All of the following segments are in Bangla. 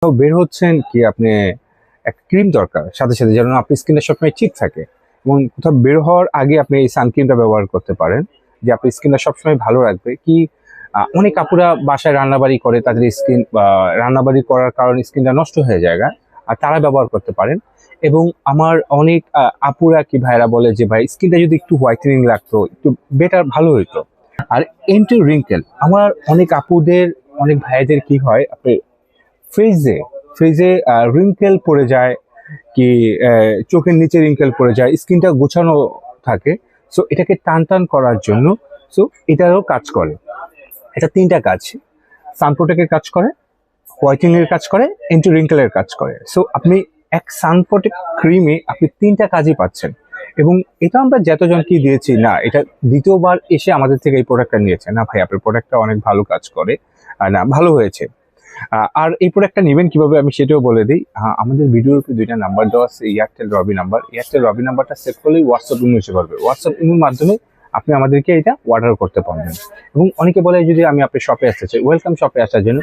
তো বের হচ্ছেন কি আপনি একটা ক্রিম দরকার সাথে সাথে, যেন আপনার স্কিনটা সবসময় ঠিক থাকে, এবং কোথাও বের হওয়ার আগে আপনি এই সানক্রিমটা ব্যবহার করতে পারেন, যে আপনার স্কিনটা সবসময় ভালো রাখবে। কি অনেক আপুরা বাসায় রান্নাবাড়ি করে, তাদের স্কিন রান্নাবাড়ি করার কারণে স্কিনটা নষ্ট হয়ে যায়, আর তারা ব্যবহার করতে পারেন। এবং আমার অনেক আপুরা কি ভাইরা বলে যে ভাই স্কিনটা যদি একটু হোয়াইটেনিং লাগতো, একটু বেটার ভালো হইতো। আর এন্টি রিঙ্কেল, আমার অনেক আপুদের অনেক ভাইদের কি হয়, আপনি ফেজে ফেজে রিঙ্কেল পড়ে যায়, কি চোখের নিচে রিঙ্কেল পড়ে যায়, স্কিনটা গোছানো থাকে। সো এটাকে টান টান করার জন্য সো এটারও কাজ করে। এটা তিনটা কাজ: সানপ্রোটেক্টের কাজ করে, হোয়াইটেনিং এর কাজ করে, এন্টি রিঙ্কেলের কাজ করে। সো আপনি এক সানপ্রোটেক্ট ক্রিমে আপনি তিনটা কাজই পাচ্ছেন। এবং এটা আমরা যতজনকে দিয়েছি, না এটা দ্বিতীয়বার এসে আমাদের থেকে এই প্রোডাক্টটা নিয়েছে, না ভাই আপনার প্রোডাক্টটা অনেক ভালো কাজ করে, না ভালো হয়েছে। আর এই প্রোডাক্টটা নেবেন কিভাবে আমি সেটাও বলে দিই। আমাদের ভিডিওর উপরে দুইটা নাম্বার দেওয়া আছে, এয়ারটেল রবি নাম্বার। এয়ারটেল রবি নাম্বারটা সেভ করলেই হোয়াটসঅ্যাপ ইমো এসে পারবে। হোয়াটসঅ্যাপ ইমোর মাধ্যমে আপনি আমাদেরকে এটা অর্ডার করতে পারবেন। এবং অনেকে বলে যদি আমি আপনার শপে আসতে চাই, ওয়েলকাম শপে আসার জন্য।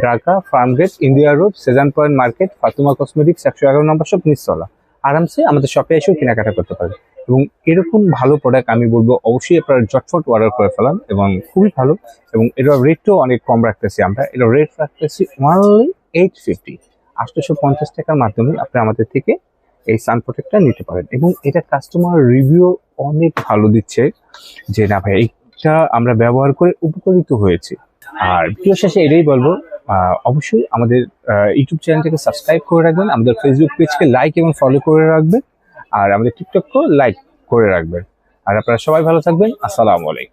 Dhaka Farmgate, India road, Shezan point market, Fatima cosmetics, 111 নম্বর শপ, নিচতলা। আরামসে আমাদের শপে এসেও কেনাকাটা করতে পারবেন। এবং এরকম ভালো প্রোডাক্ট আমি বলবো অবশ্যই আপনারা ঝটফট অর্ডার করে ফেলান, এবং খুবই ভালো। এবং এটার রেটটাও অনেক কম রাখতেছি আমরা। এটার রেট রাখতেছি অনলি 850, 850 টাকার মাধ্যমে আপনি আমাদের থেকে এই সান প্রোটেক্টটা নিতে পারেন। এবং এটা কাস্টমার রিভিউ অনেক ভালো দিচ্ছে, যে না ভাই এটা আমরা ব্যবহার করে উপকৃত হয়েছি। আর ভিডিও শেষে এটাই বলবো, অবশ্যই আমাদের ইউটিউব চ্যানেলটাকে সাবস্ক্রাইব করে রাখবেন, আমাদের ফেসবুক পেজকে লাইক এবং ফলো করে রাখবেন, আর আমাদের টিকটককেও লাইক করে রাখবেন। আর আপনারা সবাই ভালো থাকবেন। আসসালামু আলাইকুম।